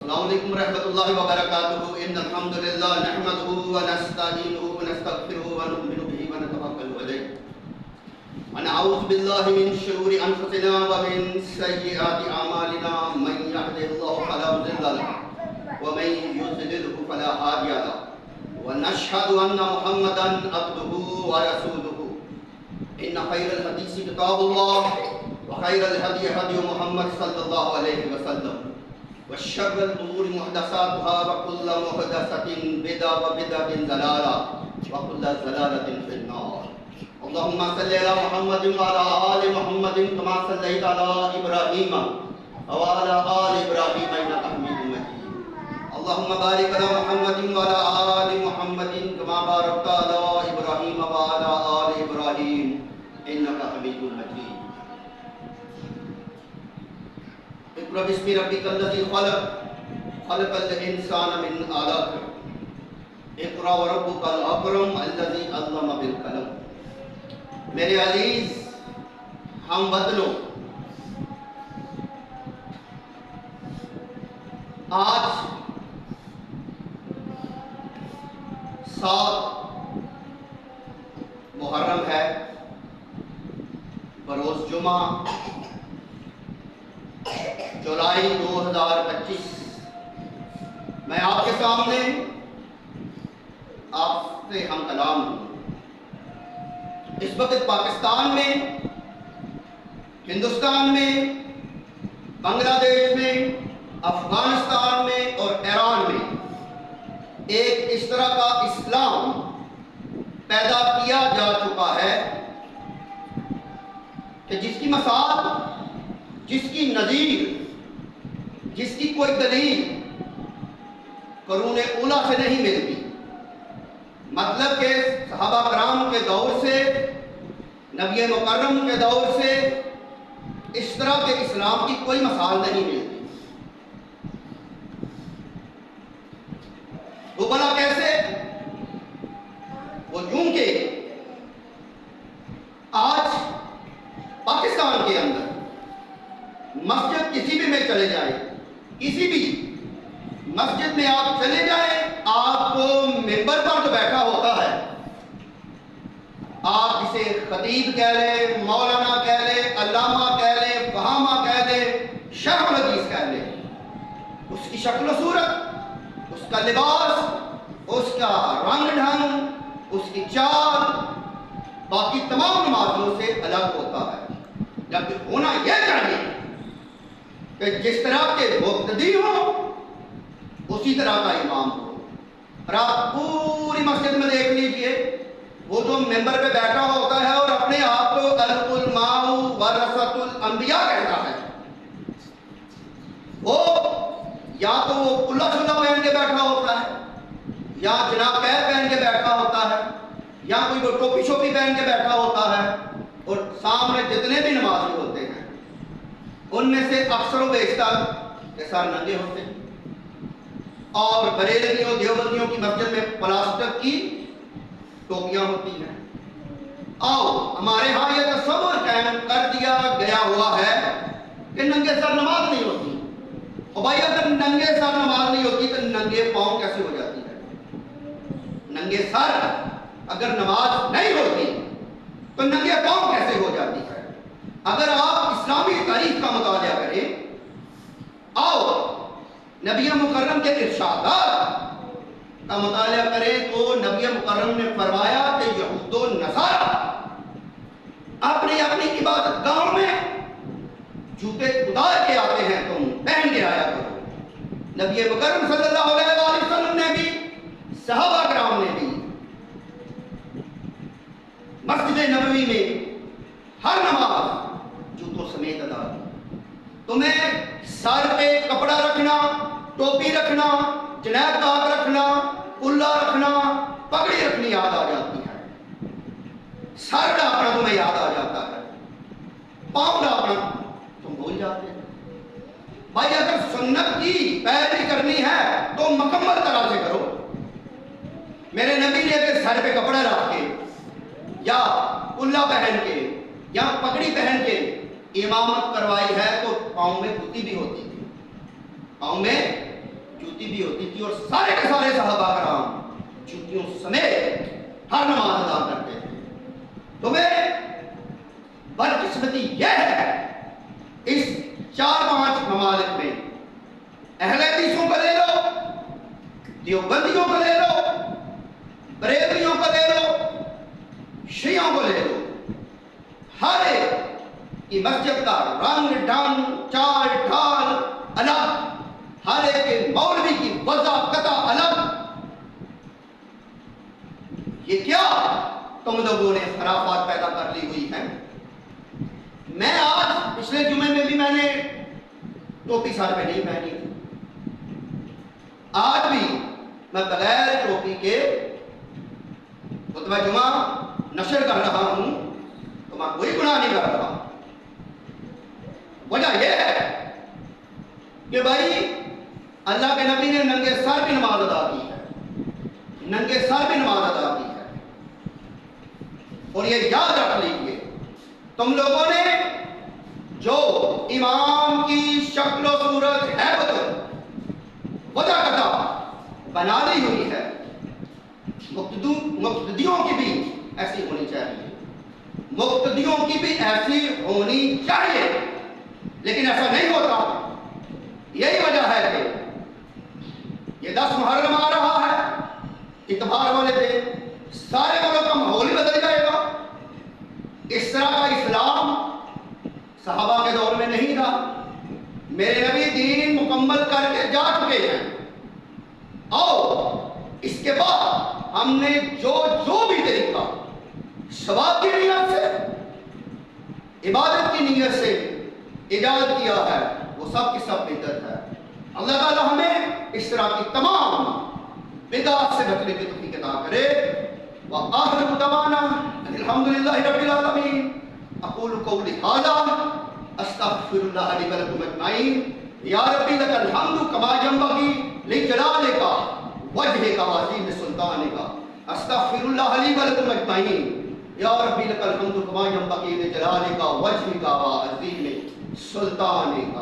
السلام علیکم ورحمۃ اللہ وبرکاتہ ان الحمد للہ نحمده ونستعینه ونستغفره ونؤمن به ونتوکل علیہ ونعوذ باللہ من شرور انفسنا ومن سیئات اعمالنا من یهده الله فلا مضل له ومن یضلل فلا هادی له ونشهد ان محمدا عبده ورسوله ان خیر الحدیث کتاب اللہ وخیر الهدی هدی محمد صلی اللہ علیہ وسلم وشر الأمور محدثاتها وكل محدثة بدعة وبدعة ضلالة وكل ضلالة في النار. اللهم صل على محمد وعلى آل محمد كما صليت على إبراهيم وعلى آل إبراهيم إنك حميد مجيد. اللهم بارك على محمد وعلى آل محمد كما باركت على إبراهيم وعلى آل إبراهيم إنك حميد مجيد. اقرأ باسم ربك الذي خلق الإنسان من علق اقرأ وربك الأكرم الذي علم بالقلم. میرے عزیز ہم وطنوں، آج 7 محرم ہے، بروز جمعہ، جولائی 2025. میں آپ کے سامنے آپ سے ہم کلام ہوں. اس وقت پاکستان میں، ہندوستان میں، بنگلہ دیش میں، افغانستان میں اور ایران میں ایک اس طرح کا اسلام پیدا کیا جا چکا ہے کہ جس کی مثال، جس کی نظیر، جس کی کوئی دلیل قرون اولیٰ سے نہیں ملتی. مطلب کہ صحابہ کرام کے دور سے، نبی مکرم کے دور سے اس طرح کے اسلام کی کوئی مثال نہیں ملتی. وہ بنا کیسے؟ وہ یوں کہ آج پاکستان کے اندر مسجد کسی بھی میں چلے جائیں، کسی بھی مسجد میں آپ چلے جائیں، آپ کو ممبر پر جو بیٹھا ہوتا ہے، آپ اسے خطیب کہہ لیں، مولانا کہہ لیں، علامہ کہہ لیں، فہامہ کہہ لیں، شیخ الحدیث کہہ لیں، اس کی شکل و صورت، اس کا لباس، اس کا رنگ ڈھنگ، اس کی چال باقی تمام نمازوں سے الگ ہوتا ہے. جبکہ ہونا یہ چاہیے کہ جس طرح کے مقتدی ہوں اسی طرح کا امام ہو. اور آپ پوری مسجد میں دیکھ لیجئے، وہ جو ممبر پہ بیٹھا ہوتا ہے اور اپنے آپ کو العلماء ورثۃ الانبیاء کہتا ہے، وہ یا تو وہ کلا چھلا پہن کے بیٹھا ہوتا ہے، یا جناب قید پہن کے بیٹھا ہوتا ہے، یا کوئی وہ ٹوپی شوپی پہن کے بیٹھا ہوتا ہے. اور سامنے جتنے بھی نمازی ہوتے ہیں ان میں سے اکثر و بیشتر کے سر ننگے ہوتے ہیں. اور بریلویوں دیوبندیوں کی مسجد میں پلاسٹک کی ٹوپیاں ہوتی ہیں. اور ہمارے ہاں یہ تصور قائم کر دیا گیا ہوا ہے کہ ننگے سر نماز نہیں ہوتی. اور بھائی اگر ننگے سر نماز نہیں ہوتی تو ننگے پاؤں کیسے ہو جاتی ہے؟ ننگے سر اگر نماز نہیں ہوتی تو ننگے پاؤں کیسے ہو جاتی ہے؟ اگر آپ اسلامی تاریخ کا مطالعہ کریں اور نبی مکرم کے ارشادات کا مطالعہ کریں تو نبی مکرم نے فرمایا کہ یہود و نصارہ اپنی اپنی عبادت گاہوں میں جوتے اتار کے آتے ہیں، تم پہن کے آیا کرو. نبی مکرم صلی اللہ علیہ وآلہ وسلم نے بھی، صحابہ کرام نے بھی مسجد نبوی میں ہر نماز جوتوں سمیت ادا کی. تمہیں سر پہ کپڑا رکھنا، ٹوپی رکھنا، جنیب داغ رکھنا، کلا رکھنا، پگڑی رکھنی یاد آ جاتی ہے. سر ڈھانپنا تمہیں یاد آ جاتا ہے، پاؤں ڈھانپنا تم بھول جاتے ہیں. بھائی اگر سنت کی پیروی کرنی ہے تو مکمل طرح سے کرو. میرے نبی نے اگر سر پہ کپڑا رکھ کے یا کلا پہن کے یا پگڑی پہن کے امامت کروائی ہے تو پاؤں میں جوتی بھی ہوتی تھی، پاؤں میں جوتی بھی ہوتی تھی اور سارے کے سارے صحابہ کرام جوتیوں سمیت ہر نماز ادا کرتے تھے. تمہیں بدقسمتی یہ ہے اس 4-5 ممالک میں اہل حدیثوں کو لے لو, دیوبندیوں کو لے لو, بریلویوں کو لے لو, شیعوں کو لے لو, ہر ایک کی مسجد کا رنگ ڈھنگ چال ڈھال الگ, ہر ایک کے مولوی کی وضاحت الگ. یہ کیا تم لوگوں نے خرافات پیدا کر لی ہوئی ہیں. میں آج پچھلے جمعے میں بھی میں نے ٹوپی سر پہ نہیں پہنی تھی, آج بھی میں بغیر ٹوپی کے خطبہ جمعہ نشر کر رہا ہوں تو میں کوئی گناہ نہیں کر رہا. وجہ یہ ہے کہ بھائی اللہ کے نبی نے ننگے سر بھی نماز ادا کی ہے, ننگے سر بھی نماز ادا کی ہے. اور یہ یاد رکھ لیجیے, تم لوگوں نے جو امام کی شکل و صورت وجہ قطع بنا لی ہوئی ہے, مقتدیوں کی بھی ایسی ہونی چاہیے, مقتدیوں کی بھی ایسی ہونی چاہیے, لیکن ایسا نہیں ہوتا. یہی وجہ ہے کہ یہ 10 محرم آ رہا ہے, اتوار والے دن سارے ملک کا ماحول ہی بدل جائے گا. اس طرح کا اسلام صحابہ کے دور میں نہیں تھا. میرے نبی دین مکمل کر کے جا چکے ہیں, اور اس کے بعد ہم نے جو بھی طریقہ ثواب کی نیت سے, عبادت کی نیت سے ایجاد کیا ہے وہ سب کی سب بدعت ہے. اللہ تعالی ہمیں اس طرح کی تمام بدعات سے بچنے کی توفیق عطا کرے. وآخر دعوانا الحمدللہ رب العالمین. اقول قولی ھذا استغفر اللہ لی ولکم اجمعین. یا ربی لک الحمد کما ینبغی لجلالک وجہک وعظیم سلطانک. استغفر اللہ لی ولکم اجمعین. یا ربی لک الحمد کما ینبغی لجلالک وجہک وعظیم سلطانک.